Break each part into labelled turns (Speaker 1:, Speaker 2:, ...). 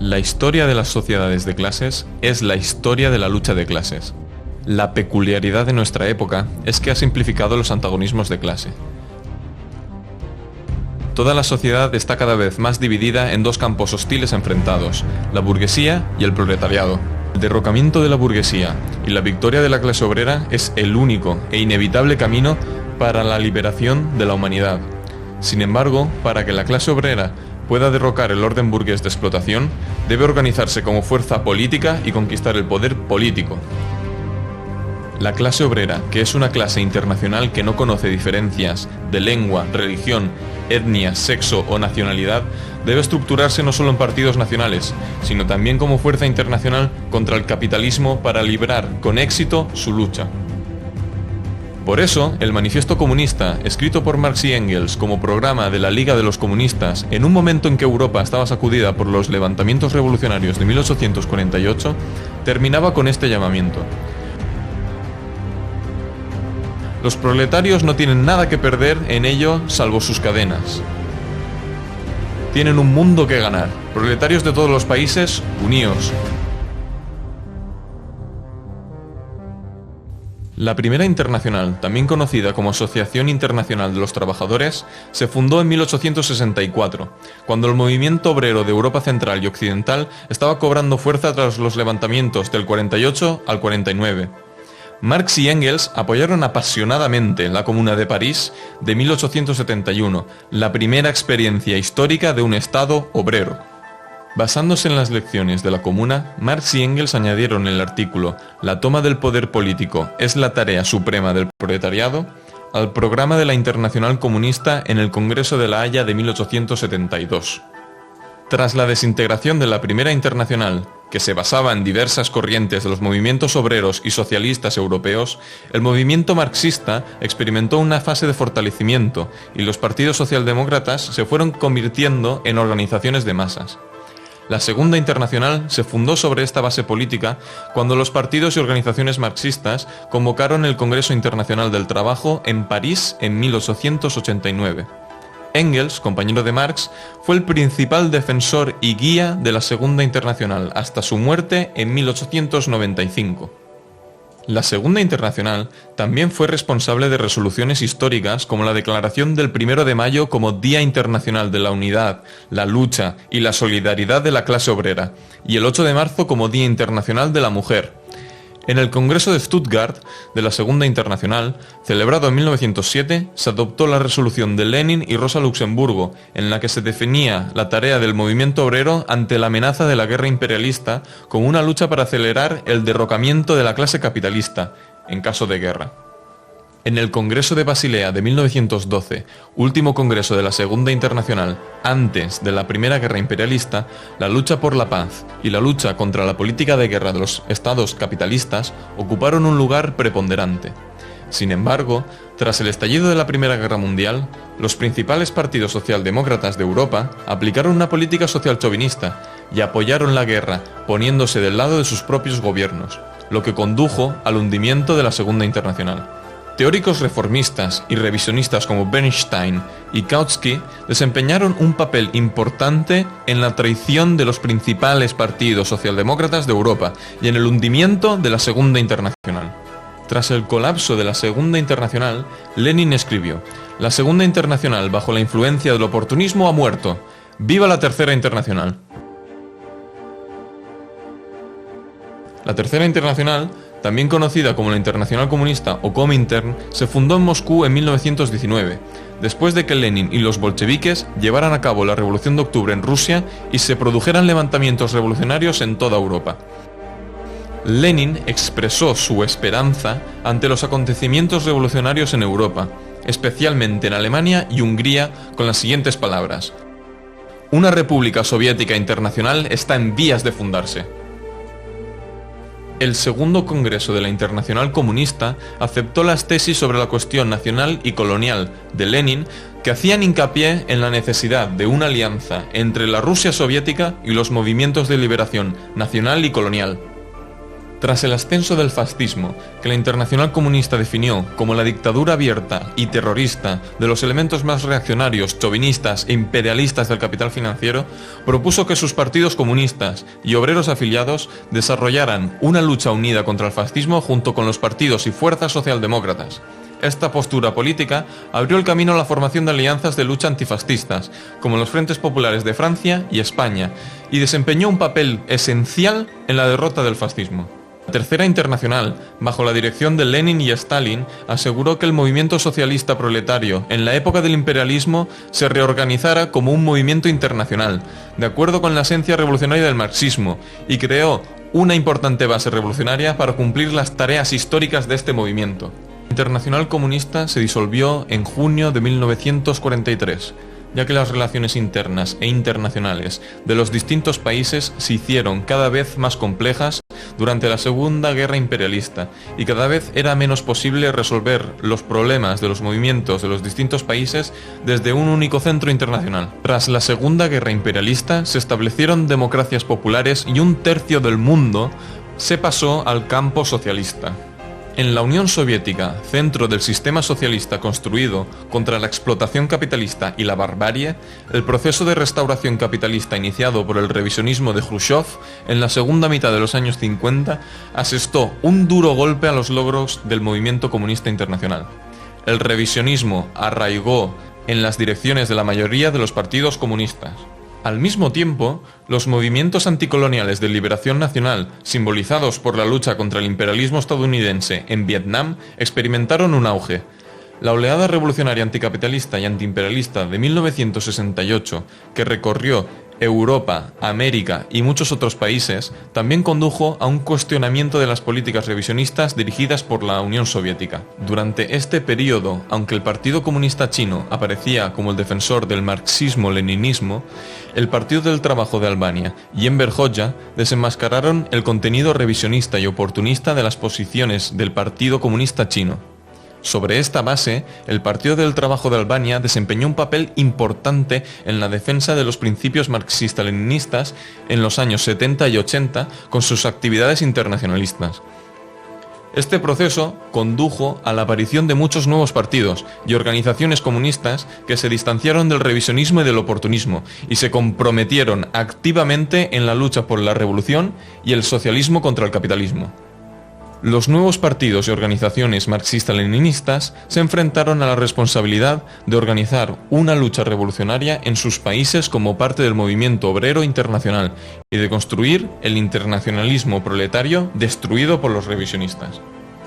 Speaker 1: La historia de las sociedades de clases es la historia de la lucha de clases. La peculiaridad de nuestra época es que ha simplificado los antagonismos de clase. Toda la sociedad está cada vez más dividida en dos campos hostiles enfrentados, la burguesía y el proletariado. El derrocamiento de la burguesía y la victoria de la clase obrera es el único e inevitable camino para la liberación de la humanidad. Sin embargo, para que la clase obrera pueda derrocar el orden burgués de explotación, debe organizarse como fuerza política y conquistar el poder político. La clase obrera, que es una clase internacional que no conoce diferencias de lengua, religión, etnia, sexo o nacionalidad, debe estructurarse no solo en partidos nacionales, sino también como fuerza internacional contra el capitalismo para librar con éxito su lucha. Por eso, el Manifiesto Comunista, escrito por Marx y Engels como programa de la Liga de los Comunistas, en un momento en que Europa estaba sacudida por los levantamientos revolucionarios de 1848, terminaba con este llamamiento. Los proletarios no tienen nada que perder en ello salvo sus cadenas. Tienen un mundo que ganar. Proletarios de todos los países, uníos. La Primera Internacional, también conocida como Asociación Internacional de los Trabajadores, se fundó en 1864, cuando el movimiento obrero de Europa Central y Occidental estaba cobrando fuerza tras los levantamientos del 48 al 49. Marx y Engels apoyaron apasionadamente la Comuna de París de 1871, la primera experiencia histórica de un Estado obrero. Basándose en las lecciones de la Comuna, Marx y Engels añadieron el artículo «La toma del poder político es la tarea suprema del proletariado» al programa de la Internacional Comunista en el Congreso de La Haya de 1872. Tras la desintegración de la Primera Internacional, que se basaba en diversas corrientes de los movimientos obreros y socialistas europeos, el movimiento marxista experimentó una fase de fortalecimiento y los partidos socialdemócratas se fueron convirtiendo en organizaciones de masas. La Segunda Internacional se fundó sobre esta base política cuando los partidos y organizaciones marxistas convocaron el Congreso Internacional del Trabajo en París en 1889. Engels, compañero de Marx, fue el principal defensor y guía de la Segunda Internacional hasta su muerte en 1895. La Segunda Internacional también fue responsable de resoluciones históricas como la declaración del 1 de mayo como Día Internacional de la Unidad, la Lucha y la Solidaridad de la Clase Obrera, y el 8 de marzo como Día Internacional de la Mujer. En el Congreso de Stuttgart de la Segunda Internacional, celebrado en 1907, se adoptó la resolución de Lenin y Rosa Luxemburgo, en la que se definía la tarea del movimiento obrero ante la amenaza de la guerra imperialista como una lucha para acelerar el derrocamiento de la clase capitalista, en caso de guerra. En el Congreso de Basilea de 1912, último congreso de la Segunda Internacional antes de la Primera Guerra Imperialista, la lucha por la paz y la lucha contra la política de guerra de los estados capitalistas ocuparon un lugar preponderante. Sin embargo, tras el estallido de la Primera Guerra Mundial, los principales partidos socialdemócratas de Europa aplicaron una política social chauvinista y apoyaron la guerra poniéndose del lado de sus propios gobiernos, lo que condujo al hundimiento de la Segunda Internacional. Teóricos reformistas y revisionistas como Bernstein y Kautsky desempeñaron un papel importante en la traición de los principales partidos socialdemócratas de Europa y en el hundimiento de la Segunda Internacional. Tras el colapso de la Segunda Internacional, Lenin escribió: «La Segunda Internacional, bajo la influencia del oportunismo, ha muerto. ¡Viva la Tercera Internacional!». La Tercera Internacional, también conocida como la Internacional Comunista o Comintern, se fundó en Moscú en 1919, después de que Lenin y los bolcheviques llevaran a cabo la Revolución de Octubre en Rusia y se produjeran levantamientos revolucionarios en toda Europa. Lenin expresó su esperanza ante los acontecimientos revolucionarios en Europa, especialmente en Alemania y Hungría, con las siguientes palabras: «Una república soviética internacional está en vías de fundarse». El segundo Congreso de la Internacional Comunista aceptó las tesis sobre la cuestión nacional y colonial de Lenin, que hacían hincapié en la necesidad de una alianza entre la Rusia soviética y los movimientos de liberación nacional y colonial. Tras el ascenso del fascismo, que la Internacional Comunista definió como la dictadura abierta y terrorista de los elementos más reaccionarios, chauvinistas e imperialistas del capital financiero, propuso que sus partidos comunistas y obreros afiliados desarrollaran una lucha unida contra el fascismo junto con los partidos y fuerzas socialdemócratas. Esta postura política abrió el camino a la formación de alianzas de lucha antifascistas, como los Frentes Populares de Francia y España, y desempeñó un papel esencial en la derrota del fascismo. La Tercera Internacional, bajo la dirección de Lenin y Stalin, aseguró que el movimiento socialista proletario en la época del imperialismo se reorganizara como un movimiento internacional, de acuerdo con la esencia revolucionaria del marxismo, y creó una importante base revolucionaria para cumplir las tareas históricas de este movimiento. La Internacional Comunista se disolvió en junio de 1943, ya que las relaciones internas e internacionales de los distintos países se hicieron cada vez más complejas durante la Segunda Guerra Imperialista y cada vez era menos posible resolver los problemas de los movimientos de los distintos países desde un único centro internacional. Tras la Segunda Guerra Imperialista se establecieron democracias populares y un tercio del mundo se pasó al campo socialista. En la Unión Soviética, centro del sistema socialista construido contra la explotación capitalista y la barbarie, el proceso de restauración capitalista iniciado por el revisionismo de Khrushchev en la segunda mitad de los años 50 asestó un duro golpe a los logros del movimiento comunista internacional. El revisionismo arraigó en las direcciones de la mayoría de los partidos comunistas. Al mismo tiempo, los movimientos anticoloniales de liberación nacional, simbolizados por la lucha contra el imperialismo estadounidense en Vietnam, experimentaron un auge. La oleada revolucionaria anticapitalista y antiimperialista de 1968, que recorrió Europa, América y muchos otros países, también condujo a un cuestionamiento de las políticas revisionistas dirigidas por la Unión Soviética. Durante este periodo, aunque el Partido Comunista Chino aparecía como el defensor del marxismo-leninismo, el Partido del Trabajo de Albania y Enver Hoxha desenmascararon el contenido revisionista y oportunista de las posiciones del Partido Comunista Chino. Sobre esta base, el Partido del Trabajo de Albania desempeñó un papel importante en la defensa de los principios marxista-leninistas en los años 70 y 80 con sus actividades internacionalistas. Este proceso condujo a la aparición de muchos nuevos partidos y organizaciones comunistas que se distanciaron del revisionismo y del oportunismo y se comprometieron activamente en la lucha por la revolución y el socialismo contra el capitalismo. Los nuevos partidos y organizaciones marxista-leninistas se enfrentaron a la responsabilidad de organizar una lucha revolucionaria en sus países como parte del movimiento obrero internacional y de construir el internacionalismo proletario destruido por los revisionistas.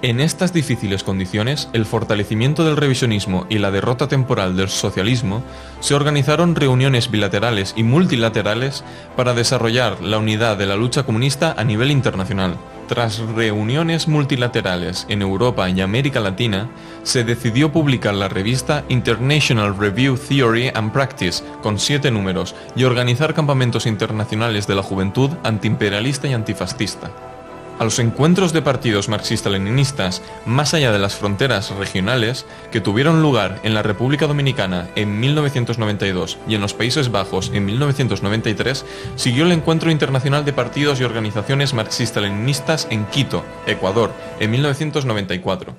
Speaker 1: En estas difíciles condiciones, el fortalecimiento del revisionismo y la derrota temporal del socialismo, se organizaron reuniones bilaterales y multilaterales para desarrollar la unidad de la lucha comunista a nivel internacional. Tras reuniones multilaterales en Europa y América Latina, se decidió publicar la revista International Review Theory and Practice, con 7 números, y organizar campamentos internacionales de la juventud antiimperialista y antifascista. A los encuentros de partidos marxista-leninistas más allá de las fronteras regionales que tuvieron lugar en la República Dominicana en 1992 y en los Países Bajos en 1993, siguió el Encuentro Internacional de Partidos y Organizaciones Marxista-Leninistas en Quito, Ecuador, en 1994.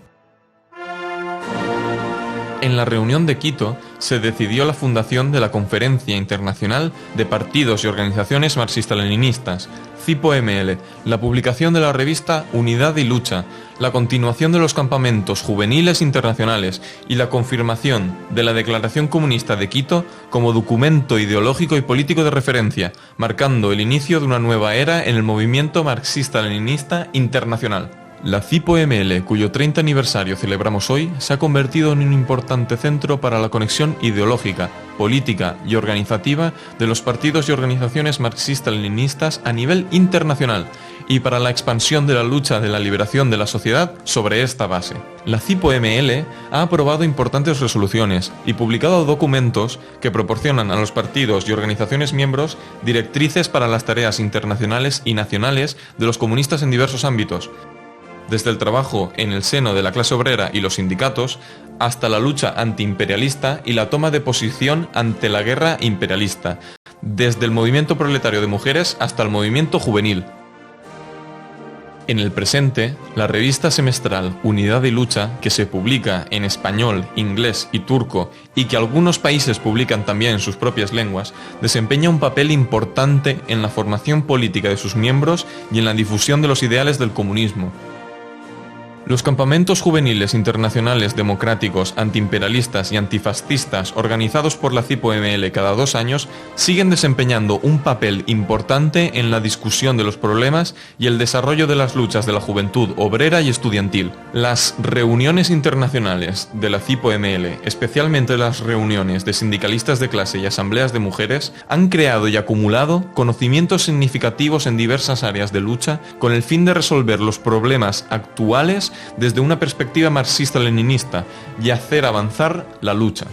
Speaker 1: En la reunión de Quito se decidió la fundación de la Conferencia Internacional de Partidos y Organizaciones Marxista-Leninistas, CIPO-ML, la publicación de la revista Unidad y Lucha, la continuación de los campamentos juveniles internacionales y la confirmación de la Declaración Comunista de Quito como documento ideológico y político de referencia, marcando el inicio de una nueva era en el movimiento marxista-leninista internacional. La CIPO-ML, cuyo 30 aniversario celebramos hoy, se ha convertido en un importante centro para la conexión ideológica, política y organizativa de los partidos y organizaciones marxista-leninistas a nivel internacional y para la expansión de la lucha de la liberación de la sociedad sobre esta base. La CIPO-ML ha aprobado importantes resoluciones y publicado documentos que proporcionan a los partidos y organizaciones miembros directrices para las tareas internacionales y nacionales de los comunistas en diversos ámbitos, desde el trabajo en el seno de la clase obrera y los sindicatos, hasta la lucha antiimperialista y la toma de posición ante la guerra imperialista, desde el movimiento proletario de mujeres hasta el movimiento juvenil. En el presente, la revista semestral Unidad y Lucha, que se publica en español, inglés y turco y que algunos países publican también en sus propias lenguas, desempeña un papel importante en la formación política de sus miembros y en la difusión de los ideales del comunismo. Los campamentos juveniles internacionales democráticos, antiimperialistas y antifascistas organizados por la CIPO-ML cada 2 años siguen desempeñando un papel importante en la discusión de los problemas y el desarrollo de las luchas de la juventud obrera y estudiantil. Las reuniones internacionales de la CIPO-ML, especialmente las reuniones de sindicalistas de clase y asambleas de mujeres, han creado y acumulado conocimientos significativos en diversas áreas de lucha con el fin de resolver los problemas actuales desde una perspectiva marxista-leninista y hacer avanzar la lucha.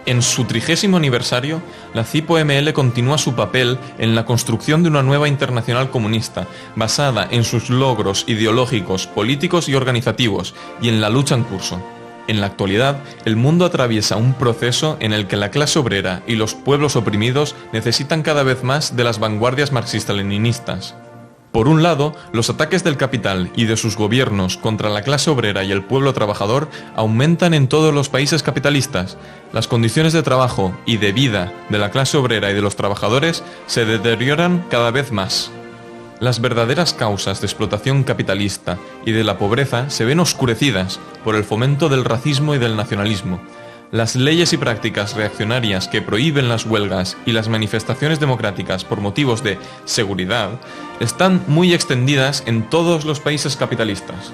Speaker 1: En su 30º aniversario, la CIPO-ML continúa su papel en la construcción de una nueva internacional comunista, basada en sus logros ideológicos, políticos y organizativos, y en la lucha en curso. En la actualidad, el mundo atraviesa un proceso en el que la clase obrera y los pueblos oprimidos necesitan cada vez más de las vanguardias marxista-leninistas. Por un lado, los ataques del capital y de sus gobiernos contra la clase obrera y el pueblo trabajador aumentan en todos los países capitalistas. Las condiciones de trabajo y de vida de la clase obrera y de los trabajadores se deterioran cada vez más. Las verdaderas causas de explotación capitalista y de la pobreza se ven oscurecidas por el fomento del racismo y del nacionalismo. Las leyes y prácticas reaccionarias que prohíben las huelgas y las manifestaciones democráticas por motivos de seguridad están muy extendidas en todos los países capitalistas.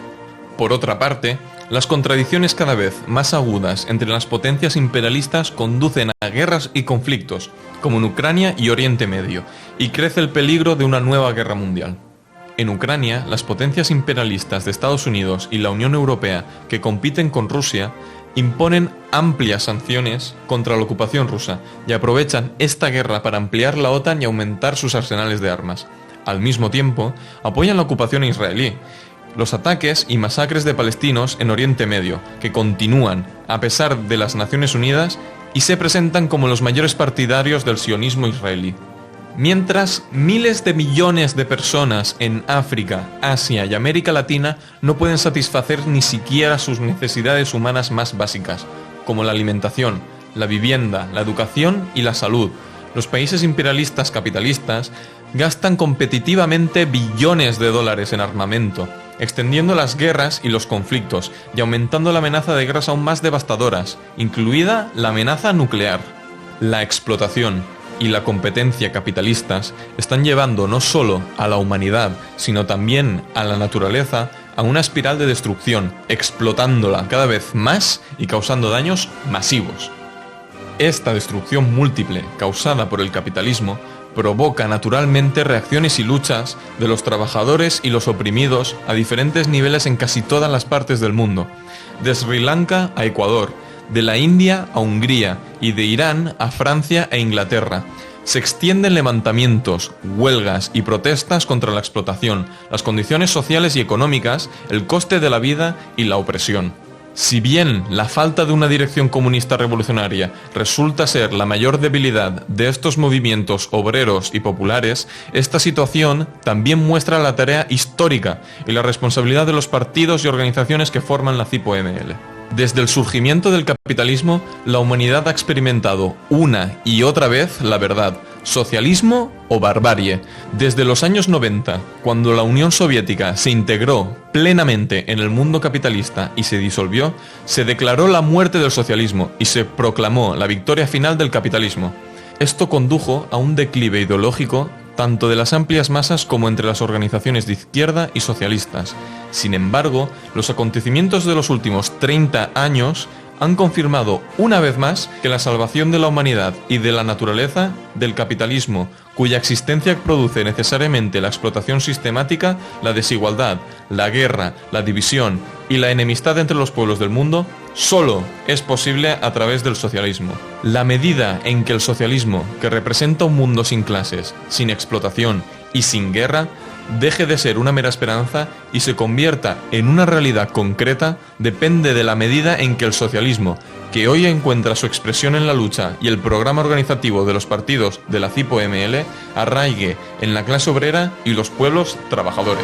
Speaker 1: Por otra parte, las contradicciones cada vez más agudas entre las potencias imperialistas conducen a guerras y conflictos, como en Ucrania y Oriente Medio, y crece el peligro de una nueva guerra mundial. En Ucrania, las potencias imperialistas de Estados Unidos y la Unión Europea, que compiten con Rusia, imponen amplias sanciones contra la ocupación rusa y aprovechan esta guerra para ampliar la OTAN y aumentar sus arsenales de armas. Al mismo tiempo, apoyan la ocupación israelí, los ataques y masacres de palestinos en Oriente Medio, que continúan a pesar de las Naciones Unidas y se presentan como los mayores partidarios del sionismo israelí. Mientras miles de millones de personas en África, Asia y América Latina no pueden satisfacer ni siquiera sus necesidades humanas más básicas, como la alimentación, la vivienda, la educación y la salud. Los países imperialistas capitalistas gastan competitivamente billones de dólares en armamento, extendiendo las guerras y los conflictos y aumentando la amenaza de guerras aún más devastadoras, incluida la amenaza nuclear. La explotación y la competencia capitalistas están llevando no solo a la humanidad, sino también a la naturaleza a una espiral de destrucción, explotándola cada vez más y causando daños masivos. Esta destrucción múltiple causada por el capitalismo provoca naturalmente reacciones y luchas de los trabajadores y los oprimidos a diferentes niveles en casi todas las partes del mundo, de Sri Lanka a Ecuador, de la India a Hungría y de Irán a Francia e Inglaterra. Se extienden levantamientos, huelgas y protestas contra la explotación, las condiciones sociales y económicas, el coste de la vida y la opresión. Si bien la falta de una dirección comunista revolucionaria resulta ser la mayor debilidad de estos movimientos obreros y populares, esta situación también muestra la tarea histórica y la responsabilidad de los partidos y organizaciones que forman la CIPO-ML. Desde el surgimiento del capitalismo, la humanidad ha experimentado una y otra vez la verdad, socialismo o barbarie. Desde los años 90, cuando la Unión Soviética se integró plenamente en el mundo capitalista y se disolvió, se declaró la muerte del socialismo y se proclamó la victoria final del capitalismo. Esto condujo a un declive ideológico tanto de las amplias masas como entre las organizaciones de izquierda y socialistas. Sin embargo, los acontecimientos de los últimos 30 años han confirmado una vez más que la salvación de la humanidad y de la naturaleza del capitalismo, cuya existencia produce necesariamente la explotación sistemática, la desigualdad, la guerra, la división y la enemistad entre los pueblos del mundo, solo es posible a través del socialismo. La medida en que el socialismo, que representa un mundo sin clases, sin explotación y sin guerra, deje de ser una mera esperanza y se convierta en una realidad concreta, depende de la medida en que el socialismo, que hoy encuentra su expresión en la lucha y el programa organizativo de los partidos de la CIPO-ML, arraigue en la clase obrera y los pueblos trabajadores.